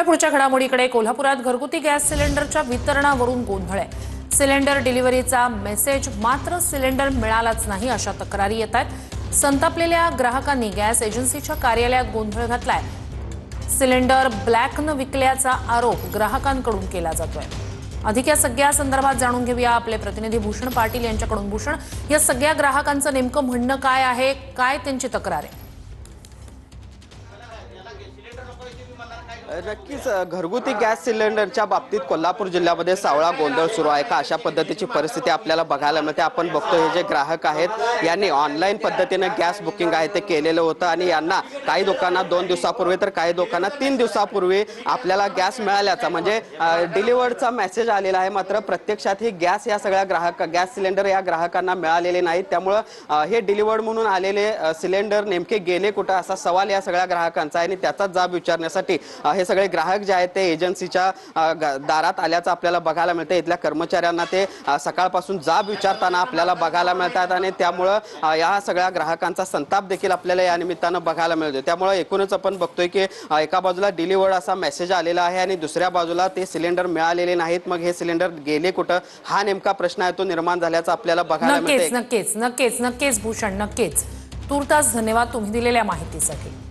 पुढच्या घडामोडीकडे कोल्हापुरात घरगुती गॅस सिलेंडरच्या वितरणावरून गोंधळ आहे। सिलेंडर डिलिव्हरीचा मेसेज मात्र सिलेंडर मिळालाच नाही अशा तक्रारी येत आहेत। संतापलेल्या ग्राहकांनी गॅस एजन्सीच्या कार्यालयात गोंधळ घातलाय। सिलेंडर ब्लॅकनं विकल्याचा आरोप ग्राहकांकडून केला जातोय। अधिक या सगळ्या संदर्भात जाणून घेऊया आपले प्रतिनिधी भूषण पाटील यांच्याकडून। भूषण, या सगळ्या ग्राहकांचं नेमकं म्हणणं काय आहे, काय त्यांची तक्रार आहे? नक्कीच घरगुती गॅस सिलेंडरच्या बाबतीत कोल्हापूर जिल्ह्यामध्ये सावळा गोंधळ सुरू आहे का अशा पद्धतीची परिस्थिती आपल्याला बघायला मिळते। आपण बघतो हे जे ग्राहक आहेत यांनी ऑनलाईन पद्धतीने गॅस बुकिंग आहे ते केलेलं होतं आणि यांना काही लोकांना 2 दिवसापूर्वी तर काही लोकांना 3 दिवसापूर्वी आपल्याला गॅस मिळाल्याचा म्हणजे डिलिव्हर्डचा मेसेज आलेला आहे। मात्र प्रत्यक्षात ही गॅस या सगळ्या गॅस सिलेंडर या ग्राहकांना मिळालेले नाहीत। त्यामुळं हे डिलिव्हर्ड म्हणून आलेले सिलेंडर नेमके गेले कुठं असा सवाल या सगळ्या ग्राहकांचा आहे आणि त्याचाच जाब विचारण्यासाठी हे सगळे ग्राहक जे आहेत ते एजन्सीच्या दारात आल्याचं आपल्याला बघायला मिळतं। इथल्या कर्मचाऱ्यांना ते सकाळपासून जाब विचारताना आपल्याला बघायला मिळतात आणि त्यामुळं या सगळ्या ग्राहकांचा संताप देखील आपल्याला या निमित्तानं बघायला मिळतो। त्यामुळे एकूणच आपण बघतोय की एका बाजूला डिलिव्हर्ड असा मेसेज आलेला आहे आणि दुसऱ्या बाजूला ते सिलेंडर मिळालेले नाहीत। मग हे सिलेंडर गेले कुठं हा नेमका प्रश्न आहे तो निर्माण झाल्याचं आपल्याला बघायला मिळतंय। नक्कीच भूषण, नक्कीच। तूर्तास धन्यवाद तुम्ही दिलेल्या माहितीसाठी।